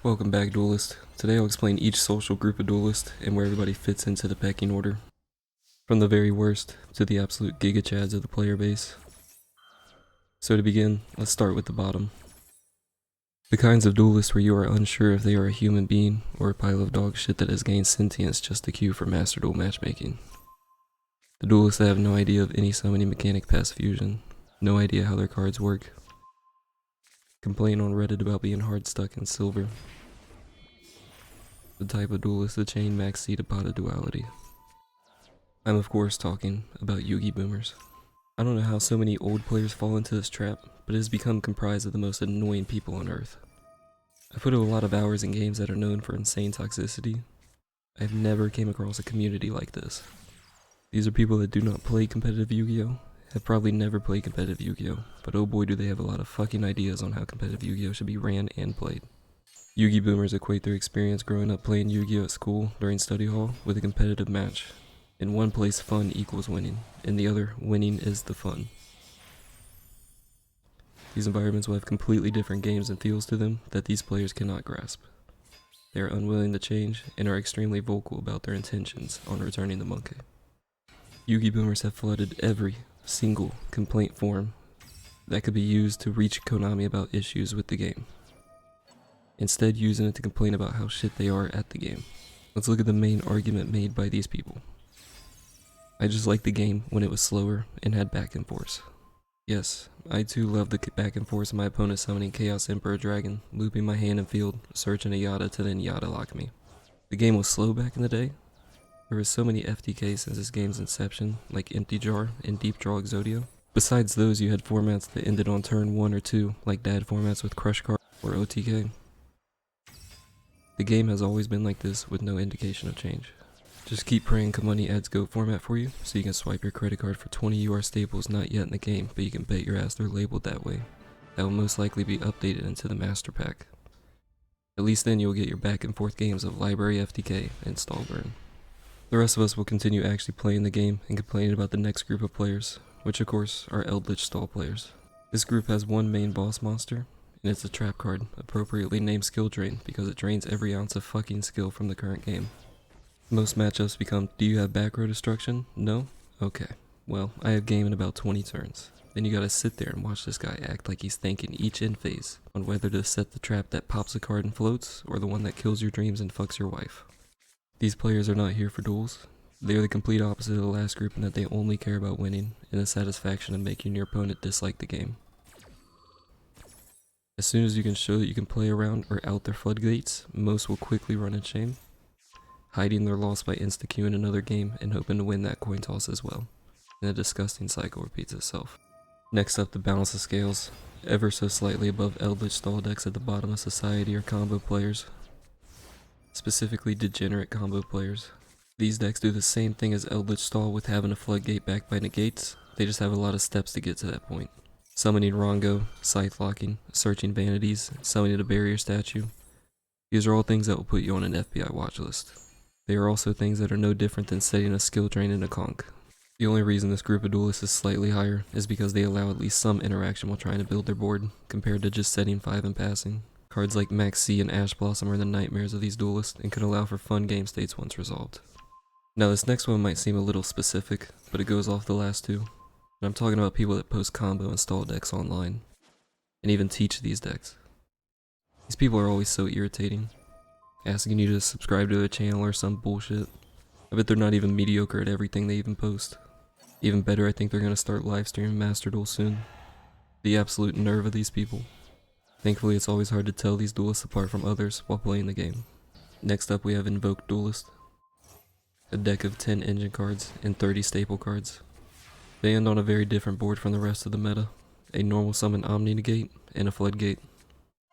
Welcome back, Duelist. Today I'll explain each social group of duelists and where everybody fits into the pecking order. From the very worst to the absolute gigachads of the player base. So to begin, let's start with the bottom. The kinds of duelists where you are unsure if they are a human being or a pile of dog shit that has gained sentience just to queue for Master Duel matchmaking. The duelists that have no idea of any summoning mechanic past fusion, no idea how their cards work, complain on Reddit about being hard stuck in silver. The type of duelist the chain max seed about a duality. I'm of course talking about Yugi boomers. I don't know how so many old players fall into this trap, but it has become comprised of the most annoying people on earth. I put a lot of hours in games that are known for insane toxicity. I've never came across a community like this. These are people that do not play competitive Yu-Gi-Oh!, have probably never played competitive Yu-Gi-Oh!, but oh boy do they have a lot of fucking ideas on how competitive Yu-Gi-Oh! Should be ran and played. Yugi boomers equate their experience growing up playing Yu-Gi-Oh! At school during study hall with a competitive match. In one place, fun equals winning. In the other, winning is the fun. These environments will have completely different games and feels to them that these players cannot grasp. They are unwilling to change and are extremely vocal about their intentions on returning the monkey. Yugi boomers have flooded every single complaint forum that could be used to reach Konami about issues with the game, instead using it to complain about how shit they are at the game. Let's look at the main argument made by these people. I just liked the game when it was slower and had back and forth. Yes, I too love the back and forth of my opponent summoning Chaos Emperor Dragon, looping my hand in field, searching a Yada to then Yada lock me. The game was slow back in the day. There was so many FTKs since this game's inception, like Empty Jar and Deep Draw Exodio. Besides those, you had formats that ended on turn 1 or 2, like dad formats with Crush Card or OTK. The game has always been like this with no indication of change. Just keep praying Kamani adds GOAT format for you, so you can swipe your credit card for 20 UR staples not yet in the game, but you can bet your ass they're labeled that way. That will most likely be updated into the master pack. At least then you'll get your back and forth games of Library FTK and Stallburn. The rest of us will continue actually playing the game and complaining about the next group of players, which of course are Eldlich stall players. This group has one main boss monster, and it's a trap card, appropriately named Skill Drain because it drains every ounce of fucking skill from the current game. Most matchups become, do you have back row destruction? No? Okay. Well, I have game in about 20 turns. Then you gotta sit there and watch this guy act like he's thinking each end phase on whether to set the trap that pops a card and floats, or the one that kills your dreams and fucks your wife. These players are not here for duels. They are the complete opposite of the last group in that they only care about winning and the satisfaction of making your opponent dislike the game. As soon as you can show that you can play around or out their floodgates, most will quickly run in shame, hiding their loss by insta-queuing another game and hoping to win that coin toss as well. And the disgusting cycle repeats itself. Next up, the balance of scales. Ever so slightly above Eldlich stall decks at the bottom of society are combo players. Specifically Degenerate combo players. These decks do the same thing as Eldlich stall with having a floodgate backed by negates, they just have a lot of steps to get to that point. Summoning Rongo, Scythe locking, searching vanities, summoning a barrier statue. These are all things that will put you on an FBI watch list. They are also things that are no different than setting a skill drain in a conch. The only reason this group of duelists is slightly higher is because they allow at least some interaction while trying to build their board, compared to just setting 5 and passing. Cards like Max C and Ash Blossom are the nightmares of these duelists and can allow for fun game states once resolved. Now this next one might seem a little specific, but it goes off the last two. And I'm talking about people that post combo and stall decks online, and even teach these decks. These people are always so irritating, asking you to subscribe to their channel or some bullshit. I bet they're not even mediocre at everything they even post. Even better, I think they're gonna start live streaming Master Duel soon. The absolute nerve of these people. Thankfully, it's always hard to tell these duelists apart from others while playing the game. Next up, we have Invoked Duelist. A deck of 10 engine cards and 30 staple cards. They end on a very different board from the rest of the meta. A normal summon Omni Negate and a Floodgate.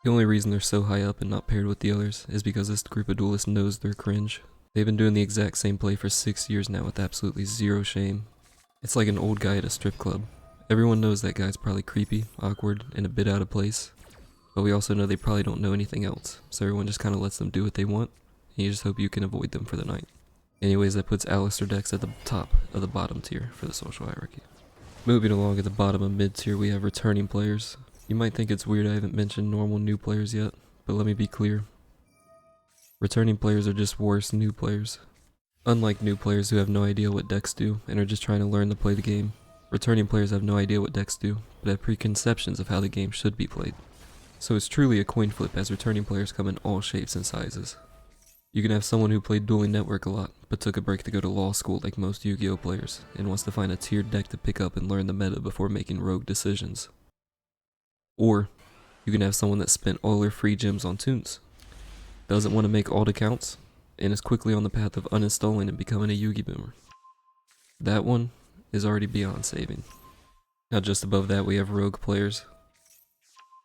The only reason they're so high up and not paired with the others is because this group of duelists knows they're cringe. They've been doing the exact same play for 6 years now with absolutely zero shame. It's like an old guy at a strip club. Everyone knows that guy's probably creepy, awkward, and a bit out of place. But we also know they probably don't know anything else, so everyone just kinda lets them do what they want, and you just hope you can avoid them for the night. Anyways, that puts Alistair decks at the top of the bottom tier for the social hierarchy. Moving along at the bottom of mid tier, we have returning players. You might think it's weird I haven't mentioned normal new players yet, but let me be clear. Returning players are just worse new players. Unlike new players who have no idea what decks do and are just trying to learn to play the game, returning players have no idea what decks do, but have preconceptions of how the game should be played. So it's truly a coin flip as returning players come in all shapes and sizes. You can have someone who played Dueling Network a lot, but took a break to go to law school like most Yu-Gi-Oh players, and wants to find a tiered deck to pick up and learn the meta before making rogue decisions. Or, you can have someone that spent all their free gems on tunes, doesn't want to make alt accounts, and is quickly on the path of uninstalling and becoming a Yugi boomer. That one is already beyond saving. Now just above that we have rogue players.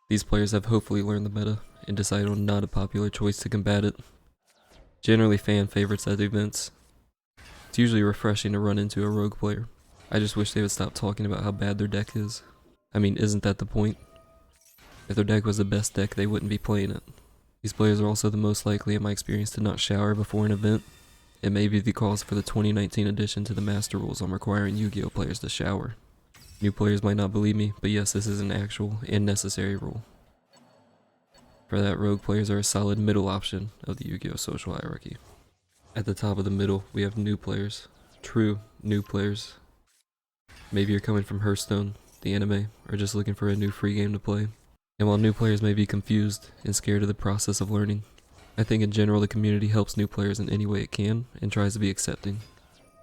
These players have hopefully learned the meta and decided on not a popular choice to combat it. Generally fan favorites at events. It's usually refreshing to run into a rogue player. I just wish they would stop talking about how bad their deck is. I mean, isn't that the point? If their deck was the best deck, they wouldn't be playing it. These players are also the most likely in my experience to not shower before an event. It may be the cause for the 2019 addition to the master rules on requiring Yu-Gi-Oh players to shower. New players might not believe me, but yes, this is an actual and necessary rule. For that, rogue players are a solid middle option of the Yu-Gi-Oh social hierarchy. At the top of the middle, we have new players. True new players. Maybe you're coming from Hearthstone, the anime, or just looking for a new free game to play. And while new players may be confused and scared of the process of learning, I think in general the community helps new players in any way it can and tries to be accepting.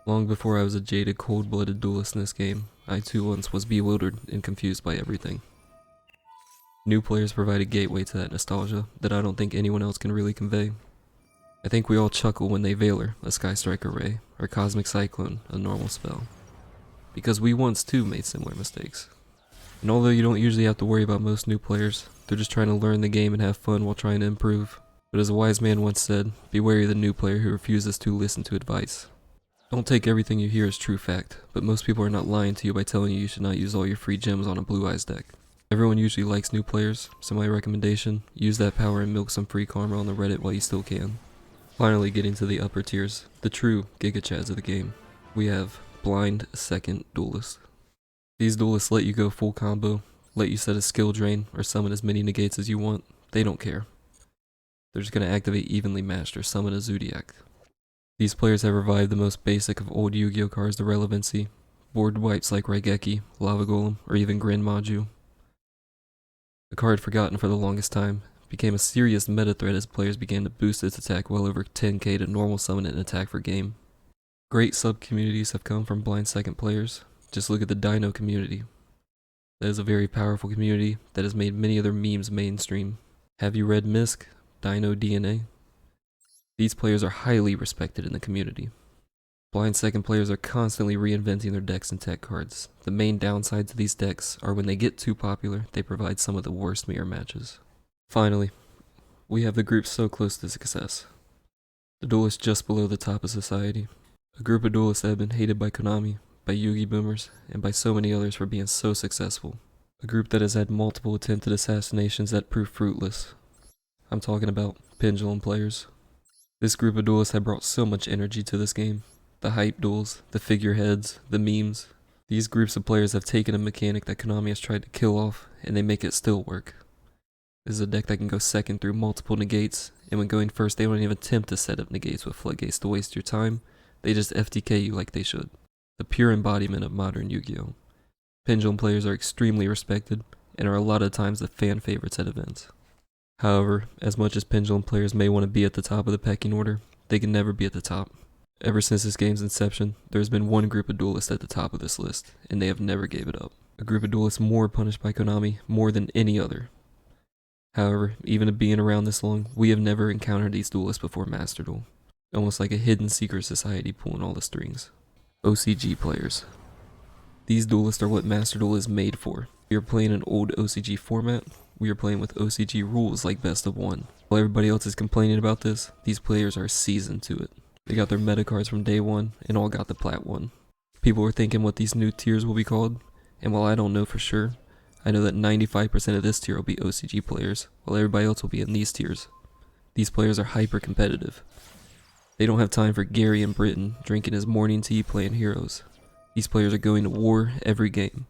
Long before I was a jaded, cold-blooded duelist in this game, I too once was bewildered and confused by everything. New players provide a gateway to that nostalgia that I don't think anyone else can really convey. I think we all chuckle when they Veiler, a Sky Striker Ray, or Cosmic Cyclone, a normal spell. Because we once too made similar mistakes. And although you don't usually have to worry about most new players, they're just trying to learn the game and have fun while trying to improve. But as a wise man once said, be wary of the new player who refuses to listen to advice. Don't take everything you hear as true fact, but most people are not lying to you by telling you should not use all your free gems on a Blue Eyes deck. Everyone usually likes new players, so my recommendation, use that power and milk some free karma on the Reddit while you still can. Finally getting to the upper tiers, the true Giga Chads of the game. We have Blind Second Duelist. These duelists let you go full combo, let you set a skill drain, or summon as many negates as you want. They don't care. They're just going to activate evenly matched or summon a Zodiac. These players have revived the most basic of old Yu-Gi-Oh cards to relevancy, board wipes like Raigeki, Lava Golem, or even Grand Maju. A card forgotten for the longest time, became a serious meta threat as players began to boost its attack well over 10k to normal summon and attack for game. Great sub-communities have come from blind second players. Just look at the Dino community. That is a very powerful community that has made many of their memes mainstream. Have you read Misk? Dino DNA? These players are highly respected in the community. Blind second players are constantly reinventing their decks and tech cards. The main downside to these decks are when they get too popular, they provide some of the worst mirror matches. Finally, we have the group so close to success. The duelists just below the top of society. A group of duelists that have been hated by Konami, by Yugi boomers, and by so many others for being so successful. A group that has had multiple attempted assassinations that prove fruitless. I'm talking about Pendulum players. This group of duelists have brought so much energy to this game. The hype duels, the figureheads, the memes. These groups of players have taken a mechanic that Konami has tried to kill off, and they make it still work. This is a deck that can go second through multiple negates, and when going first they don't even attempt to set up negates with floodgates to waste your time. They just FTK you like they should. The pure embodiment of modern Yu-Gi-Oh! Pendulum players are extremely respected, and are a lot of times the fan favorites at events. However, as much as Pendulum players may want to be at the top of the pecking order, they can never be at the top. Ever since this game's inception, there has been one group of duelists at the top of this list, and they have never gave it up. A group of duelists more punished by Konami more than any other. However, even being around this long, we have never encountered these duelists before Master Duel. Almost like a hidden secret society pulling all the strings. OCG players. These duelists are what Master Duel is made for. We are playing an old OCG format. We are playing with OCG rules like best of one. While everybody else is complaining about this, these players are seasoned to it. They got their meta cards from day one and all got the Plat 1. People are thinking what these new tiers will be called, and while I don't know for sure, I know that 95% of this tier will be OCG players, while everybody else will be in these tiers. These players are hyper competitive. They don't have time for Gary in Britain drinking his morning tea playing heroes. These players are going to war every game.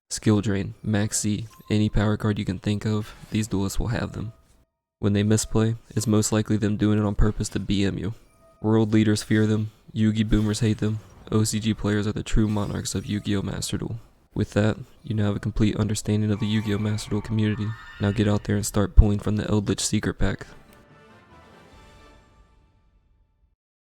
Skill drain, max C, any power card you can think of, these duelists will have them. When they misplay, it's most likely them doing it on purpose to BM you. World leaders fear them, Yugi boomers hate them, OCG players are the true monarchs of Yu-Gi-Oh! Master Duel. With that, you now have a complete understanding of the Yu-Gi-Oh! Master Duel community. Now get out there and start pulling from the Eldlich secret pack.